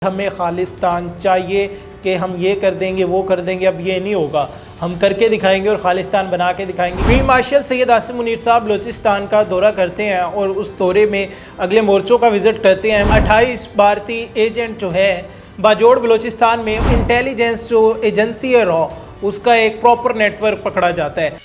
हमें खालिस्तान चाहिए कि हम ये कर देंगे वो कर देंगे। अब ये नहीं होगा, हम करके दिखाएंगे और खालिस्तान बना के दिखाएंगे। फील्ड मार्शल सैयद आसिम मुनीर साहब बलूचिस्तान का दौरा करते हैं और उस दौरे में अगले मोर्चों का विज़िट करते हैं। 28 भारतीय एजेंट जो है बाजोड़ बलूचिस्तान में इंटेलिजेंस जो एजेंसी है रॉ, उसका एक प्रॉपर नेटवर्क पकड़ा जाता है।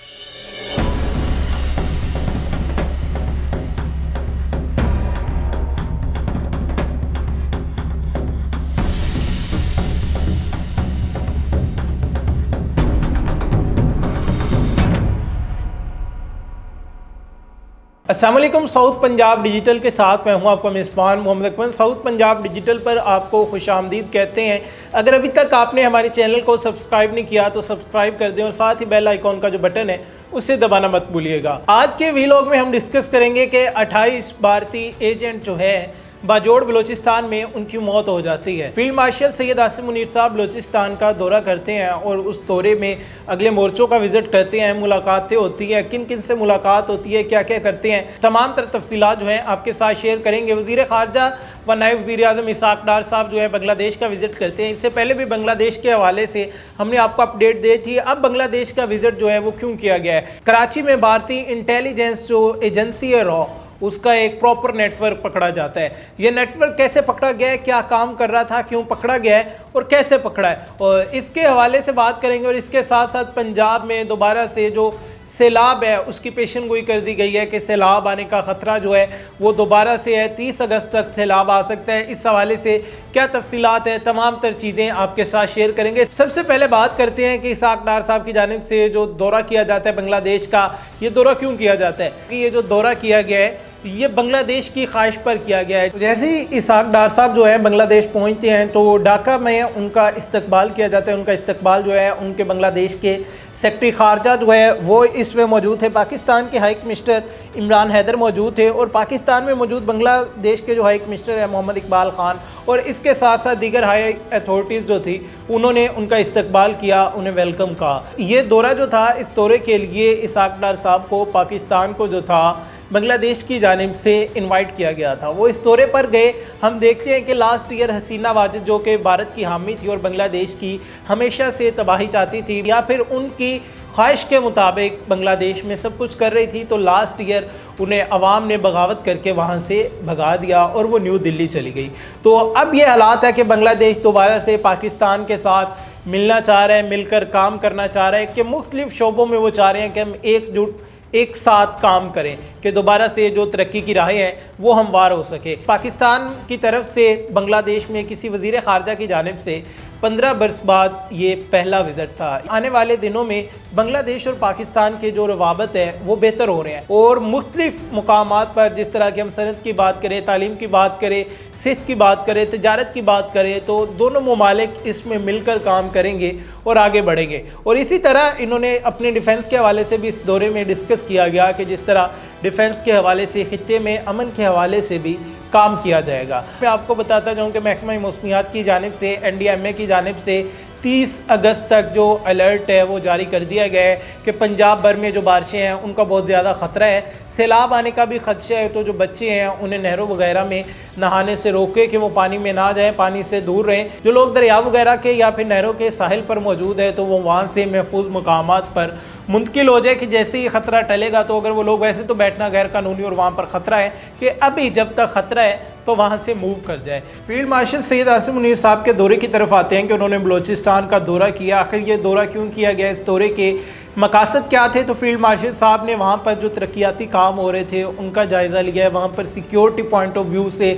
अस्सलाम वालेकुम। साउथ पंजाब डिजिटल के साथ मैं हूं आपका मेज़बान मोहम्मद अकमल। साउथ पंजाब डिजिटल पर आपको खुशामदीद कहते हैं। अगर अभी तक आपने हमारे चैनल को सब्सक्राइब नहीं किया तो सब्सक्राइब कर दें और साथ ही बेल आइकॉन का जो बटन है उसे दबाना मत भूलिएगा। आज के वीलॉग में हम डिस्कस करेंगे कि 28 भारतीय एजेंट जो है बाजोड़ बलूचिस्तान में उनकी मौत हो जाती है। फील्ड मार्शल सैयद आसिम मुनीर साहब बलूचिस्तान का दौरा करते हैं और उस दौरे में अगले मोर्चों का विजिट करते हैं। मुलाकातें होती हैं, किन किन से मुलाकात होती है, क्या क्या करते हैं, तमाम तरह तफसीलात जो हैं आपके साथ शेयर करेंगे। वज़ीर ख़ारजा व नायब वज़ीर आज़म इसाक डार साहब जो है बांग्लादेश का विजिट करते हैं। इससे पहले भी बांग्लादेश के हवाले से हमने आपको अपडेट दी थी। अब बांग्लादेश का विजिट जो है वो क्यों किया गया है? कराची में भारतीय इंटेलिजेंस जो एजेंसी है रॉ, उसका एक प्रॉपर नेटवर्क पकड़ा जाता है। ये नेटवर्क कैसे पकड़ा गया है, क्या काम कर रहा था, क्यों पकड़ा गया है और कैसे पकड़ा है, और इसके हवाले से बात करेंगे। और इसके साथ साथ पंजाब में दोबारा से जो सैलाब है उसकी पेशन गोई कर दी गई है कि सैलाब आने का ख़तरा जो है वो दोबारा से है। 30 अगस्त तक सैलाब आ सकता है। इस हवाले से क्या तफसीलात है, तमाम तर चीज़ें आपके साथ शेयर करेंगे। सबसे पहले बात करते हैं कि इसाक डार साहब की जानिब से जो दौरा किया जाता है बांग्लादेश का, ये दौरा क्यों किया जाता है? कि ये जो दौरा किया गया है ये बांग्लादेश की ख्वाहिश पर किया गया है। जैसे ही इसाक डार साहब जो है बांग्लादेश पहुंचते हैं तो ढाका में उनका इस्तकबाल किया जाता है। उनका इस्तकबाल जो है उनके बांग्लादेश के सेक्रेटरी खारजा जो है वो इसमें मौजूद थे। पाकिस्तान के हाई कमिश्नर इमरान हैदर मौजूद थे और पाकिस्तान में मौजूद बांग्लादेश के जो हाई कमिश्नर है मोहम्मद इकबाल ख़ान और इसके साथ साथ दीगर हाई अथॉरिटीज़ जो थी उन्होंने उनका इस्तकबाल किया, उन्हें वेलकम कहा। ये दौरा जो था, इस दौरे के लिए इसाक डार साहब को पाकिस्तान को जो था बांग्लादेश की जानिब से इनवाइट किया गया था। वो इस दौरे पर गए। हम देखते हैं कि लास्ट ईयर हसीना वाजिद जो कि भारत की हामी थी और बांग्लादेश की हमेशा से तबाही चाहती थी या फिर उनकी ख्वाहिश के मुताबिक बांग्लादेश में सब कुछ कर रही थी, तो लास्ट ईयर उन्हें अवाम ने बगावत करके वहाँ से भगा दिया और वो न्यू दिल्ली चली गई। तो अब ये हालात है कि बांग्लादेश दोबारा से पाकिस्तान के साथ मिलना चाह रहा है, मिलकर काम करना चाह रहा है कि मुख्तलिफ शोबों में वो चाह रहे हैं कि हम एकजुट एक साथ काम करें कि दोबारा से जो तरक्की की राहें हैं वो हमवार हो सके। पाकिस्तान की तरफ से बांग्लादेश में किसी वज़ीर ख़ारजा की जानिब से 15 बरस बाद ये पहला विज़िट था। आने वाले दिनों में बांग्लादेश और पाकिस्तान के जो रवाबत है वो बेहतर हो रहे हैं और मुख्तलिफ मुकामात पर, जिस तरह की हम सनत की बात करें, तालीम की बात करें, सेहत की बात करें, तिजारत की बात करें, तो दोनों ममालिक इसमें मिलकर काम करेंगे और आगे बढ़ेंगे। और इसी तरह इन्होंने अपने डिफेंस के हवाले से भी इस दौरे में डिस्कस किया गया कि जिस तरह डिफेंस के हवाले से खित्ते में अमन के हवाले से भी काम किया जाएगा। मैं आपको बताता जाऊँ कि महकमा मौसमियात की जानिब से, NDMA की जानिब से 30 अगस्त तक जो अलर्ट है वो जारी कर दिया गया है कि पंजाब भर में जो बारिशें हैं उनका बहुत ज़्यादा ख़तरा है। सैलाब आने का भी खदशा है, तो जो बच्चे हैं उन्हें नहरों वगैरह में नहाने से रोके कि वो पानी में ना जाएं, पानी से दूर रहें। जो लोग दरिया वगैरह के या फिर नहरों के साहिल पर मौजूद है तो वो वहाँ से महफूज मकामात पर मुंतकिल हो जाए कि जैसे ही ख़तरा टलेगा तो अगर वो लोग, वैसे तो बैठना गैर कानूनी और वहाँ पर ख़तरा है, कि अभी जब तक ख़तरा है तो वहाँ से मूव कर जाए। फील्ड मार्शल सैयद आसिम मुनीर साहब के दौरे की तरफ आते हैं कि उन्होंने बलूचिस्तान का दौरा किया। आखिर ये दौरा क्यों किया गया, इस दौरे के मकासद क्या थे? तो फील्ड मार्शल साहब ने वहाँ पर जो तरक्याती काम हो रहे थे उनका जायज़ा लिया है। वहाँ पर सिक्योरिटी पॉइंट ऑफ व्यू से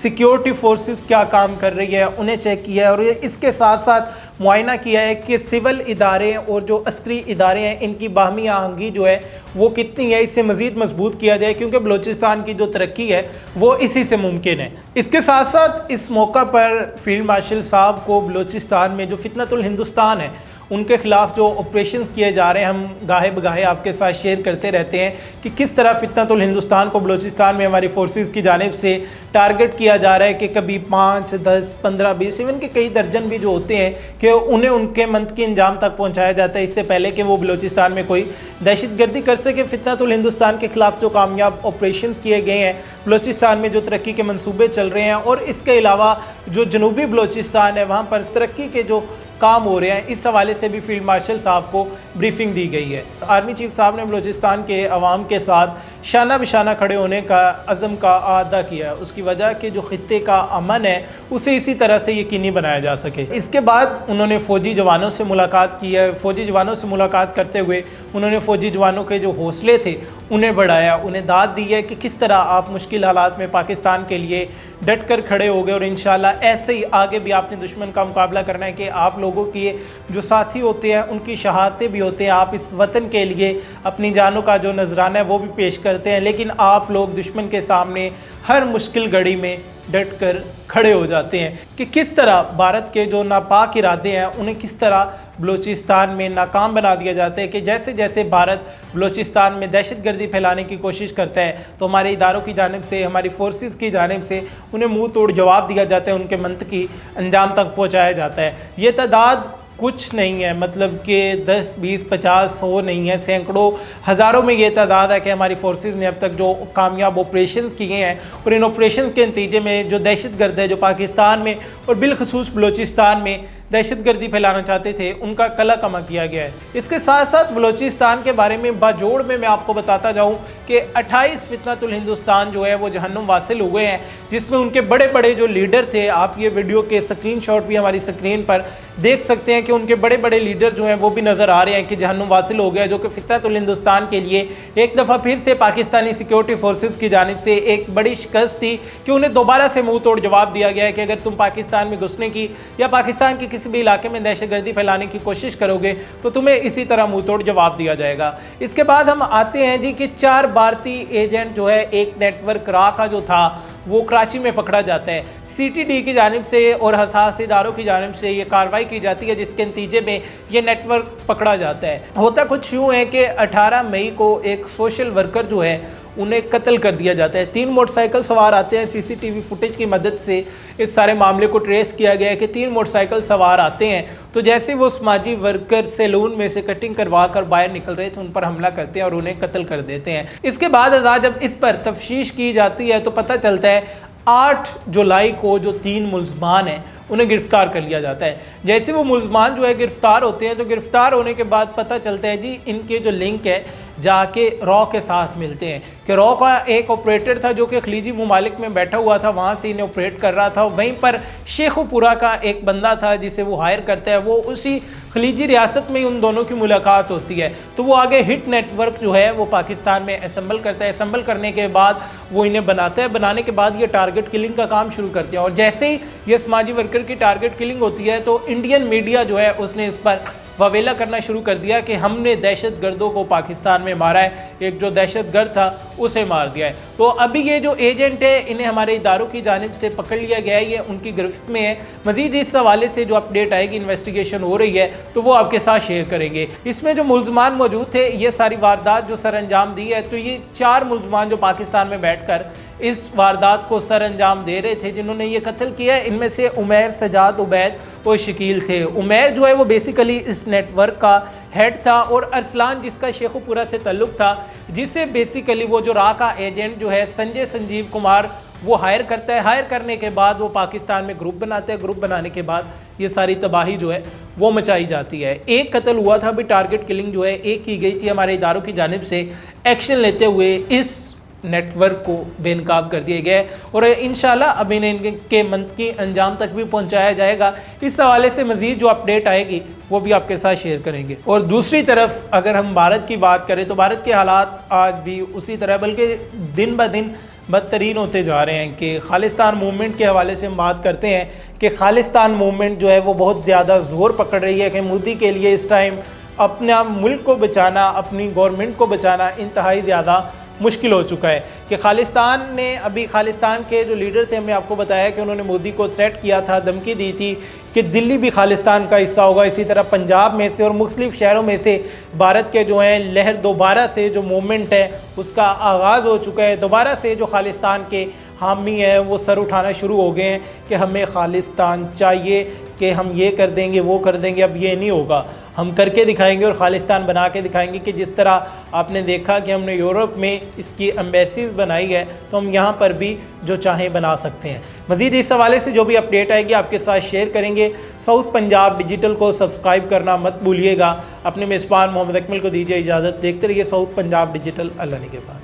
सिक्योरिटी फोर्सेस क्या काम कर रही है उन्हें चेक किया है और इसके साथ साथ मुआयना किया है कि सिविल इदारे और जो अस्करी इदारे हैं इनकी बाहमी आहंगी जो है वो कितनी है, इससे मज़ीद मजबूत किया जाए क्योंकि बलूचिस्तान की जो तरक्की है वो इसी से मुमकिन है। इसके साथ साथ इस मौका पर फील्ड मार्शल साहब को बलूचिस्तान में जो फितनतुल हिंदुस्तान है उनके ख़िलाफ़ जो ऑपरेशन किए जा रहे हैं, हम गाहे बगाहे आपके साथ शेयर करते रहते हैं कि किस तरह फितनतुल हिंदुस्तान को बलूचिस्तान में हमारी फोर्सेस की जानिब से टारगेट किया जा रहा है कि कभी 5, 10, 15, 20 इवन के कई दर्जन भी जो होते हैं कि उन्हें उनके मंतकी अंजाम तक पहुँचाया जाता है इससे पहले कि वो बलूचिस्तान में कोई दहशत गर्दी कर सके। फितनतुल हिंदुस्तान के ख़िलाफ़ जो कामयाब ऑपरेशन किए गए हैं बलूचिस्तान में जो तरक्की के मंसूबे चल रहे हैं, और इसके अलावा जो जनूबी बलूचिस्तान है वहाँ पर तरक्की के जो काम हो रहे हैं, इस हवाले से भी फील्ड मार्शल साहब को ब्रीफिंग दी गई है। आर्मी चीफ साहब ने बलूचिस्तान के अवाम के साथ शाना बिशाना खड़े होने का अज़म का अदा किया है। उसकी वजह कि जो खित्ते का अमन है उसे इसी तरह से यकीनी बनाया जा सके। इसके बाद उन्होंने फ़ौजी जवानों से मुलाकात की है। फ़ौजी जवानों से मुलाकात करते हुए उन्होंने फ़ौजी जवानों के जो हौसले थे उन्हें बढ़ाया, उन्हें दाद दी है कि किस तरह आप मुश्किल हालात में पाकिस्तान के लिए डट कर खड़े हो गए, और इंशाल्लाह ऐसे ही आगे भी आपने दुश्मन का मुकाबला करना है कि आप लोगों के जो साथी होते हैं उनकी शहादतें भी होते हैं, आप इस वतन के लिए अपनी जानों का जो नजराना है वो भी पेश करते हैं, लेकिन आप लोग दुश्मन के सामने हर मुश्किल घड़ी में डट कर खड़े हो जाते हैं। कि किस तरह भारत के जो नापाक इरादे हैं उन्हें किस तरह बलूचिस्तान में नाकाम बना दिया जाता है, कि जैसे जैसे भारत बलूचिस्तान में दहशतगर्दी फैलाने की कोशिश करता है तो हमारे इदारों की जानिब से, हमारी फोर्सेस की जानिब से उन्हें मुंह तोड़ जवाब दिया जाता है, उनके मंतकी अंजाम तक पहुँचाया जाता है। ये तादाद कुछ नहीं है, मतलब कि 10, 20, 50, 100 नहीं है, सैकड़ों हज़ारों में ये तादाद है कि हमारी फोर्सेस ने अब तक जो कामयाब ऑपरेशंस किए हैं, और इन ऑपरेशन के नतीजे में जो दहशतगर्द है जो पाकिस्तान में और बिलखसूस बलूचिस्तान में दहशतगर्दी फैलाना चाहते थे उनका कला कमा किया गया है। इसके साथ साथ बलूचिस्तान के बारे में बाजोड़ में मैं आपको बताता जाऊं कि 28 फितनतुल हिंदुस्तान जो है वो जहन्नुम वासिल हुए हैं, जिसमें उनके बड़े बड़े जो लीडर थे, आप ये वीडियो के स्क्रीनशॉट भी हमारी स्क्रीन पर देख सकते हैं कि उनके बड़े बड़े लीडर जो हैं वो भी नज़र आ रहे हैं कि जहन्नुम वासिल हो गया, जो कि फितनतुल हिंदुस्तान के लिए एक दफ़ा फिर से पाकिस्तानी सिक्योरिटी फोर्सेस की जानिब से एक बड़ी शिकस्त थी कि उन्हें दोबारा से मुंह तोड़ जवाब दिया गया है कि अगर तुम पाकिस्तान में घुसने की या पाकिस्तान की किसी भी इलाके में दहशतगर्दी फैलाने की कोशिश करोगे तो तुम्हें इसी तरह मुंह तोड़ जवाब दिया जाएगा। इसके बाद हम आते हैं जी कि 4 भारतीय एजेंट जो है एक नेटवर्क रा का जो था वो कराची में पकड़ा जाता है। CTD की जानिब से और हसास इदारों की जानिब से ये कार्रवाई की जाती है, जिसके नतीजे में ये नेटवर्क पकड़ा जाता है। होता कुछ यूँ है कि 18 मई को एक सोशल वर्कर जो है उन्हें कत्ल कर दिया जाता है। 3 मोटरसाइकिल सवार आते हैं, CCTV फुटेज की मदद से इस सारे मामले को ट्रेस किया गया है कि 3 मोटरसाइकिल सवार आते हैं, तो जैसे वो समाजी वर्कर सैलून में से कटिंग करवा कर बाहर निकल रहे थे उन पर हमला करते हैं और उन्हें कत्ल कर देते हैं। इसके बाद जब इस पर तफ्तीश की जाती है तो पता चलता है 8 जुलाई को जो 3 मुल्ज़मान हैं उन्हें गिरफ्तार कर लिया जाता है। जैसे वो मुल्ज़मान जो है गिरफ्तार होते हैं तो गिरफ्तार होने के बाद पता चलता है जी इनके जो लिंक है जाके रॉ के साथ मिलते हैं कि रॉ का एक ऑपरेटर था जो कि खलीजी ममालिक में बैठा हुआ था, वहाँ से इन्हें ऑपरेट कर रहा था। वहीं पर शेखुपुरा का एक बंदा था जिसे वो हायर करता है, वो उसी खलीजी रियासत में उन दोनों की मुलाकात होती है। तो वो आगे हिट नेटवर्क जो है वो पाकिस्तान में असेंबल करता है। असेंबल करने के बाद वो इन्हें बनाता है, बनाने के बाद ये टारगेट किलिंग का काम शुरू करते हैं। और जैसे ही ये समाजी वर्कर की टारगेट किलिंग होती है तो इंडियन मीडिया जो है उसने इस पर वावेला करना शुरू कर दिया कि हमने दहशतगर्दों को पाकिस्तान में मारा है, एक जो दहशतगर्द था उसे मार दिया है। तो अभी ये जो एजेंट है इन्हें हमारे इदारों की जानिब से पकड़ लिया गया है, ये उनकी गिरफ्त में है। मजीद इस हवाले से जो अपडेट आएगी, इन्वेस्टिगेशन हो रही है, तो वो आपके साथ शेयर करेंगे। इसमें जो मुल्ज़मान मौजूद थे, ये सारी वारदात जो सर अंजाम दी है, तो ये 4 मुल्ज़मान जो पाकिस्तान में बैठ कर इस वारदात को सर अंजाम दे रहे थे जिन्होंने ये कत्ल किया है, इनमें से उमैर, सजाद, उबैद और शकील थे। उमैर जो है वो बेसिकली इस नेटवर्क का हेड था, और अरसलान जिसका शेखुपुरा से ताल्लुक़ था, जिसे बेसिकली वो जो रा का एजेंट जो है संजय संजीव कुमार वो हायर करता है। हायर करने के बाद वो पाकिस्तान में ग्रुप बनाते हैं। ग्रुप बनाने के बाद ये सारी तबाही जो है वो मचाई जाती है। एक कत्ल हुआ था, अभी टारगेट किलिंग जो है एक की गई थी हमारे इदारों की जानिब से। एक्शन लेते हुए इस नेटवर्क को बेनकाब कर दिया गया है और इंशाल्लाह अब इनके मंतकी अंजाम तक भी पहुंचाया जाएगा। इस हवाले से मज़ीद जो अपडेट आएगी वो भी आपके साथ शेयर करेंगे। और दूसरी तरफ अगर हम भारत की बात करें तो भारत के हालात आज भी उसी तरह, बल्कि दिन ब दिन बदतरीन होते जा रहे हैं। कि खालिस्तान मूवमेंट के हवाले से हम बात करते हैं कि खालिस्तान मूवमेंट जो है वो बहुत ज़्यादा ज़ोर पकड़ रही है कि मोदी के लिए इस टाइम अपना मुल्क को बचाना, अपनी गवर्नमेंट को बचाना इंतहाई ज़्यादा मुश्किल हो चुका है। कि खालिस्तान ने अभी खालिस्तान के जो लीडर थे, हमने आपको बताया कि उन्होंने मोदी को थ्रेट किया था, धमकी दी थी कि दिल्ली भी खालिस्तान का हिस्सा होगा। इसी तरह पंजाब में से और मुख्तलिफ शहरों में से भारत के जो हैं लहर दोबारा से जो मूवमेंट है उसका आगाज़ हो चुका है। दोबारा से जो खालिस्तान के हामी हैं वो सर उठाना शुरू हो गए हैं कि हमें खालिस्तान चाहिए, कि हम ये कर देंगे वो कर देंगे, अब ये नहीं होगा। हम करके दिखाएंगे और खालिस्तान बना के दिखाएंगे कि जिस तरह आपने देखा कि हमने यूरोप में इसकी एम्बेसीज बनाई है, तो हम यहाँ पर भी जो चाहें बना सकते हैं। मज़ीद इस हवाले से जो भी अपडेट आएगी आपके साथ शेयर करेंगे। साउथ पंजाब डिजिटल को सब्सक्राइब करना मत भूलिएगा। अपने मेज़बान मोहम्मद अकमल को दीजिए इजाज़त। देखते रहिए साउथ पंजाब डिजिटल। अल्लाह निगहबान।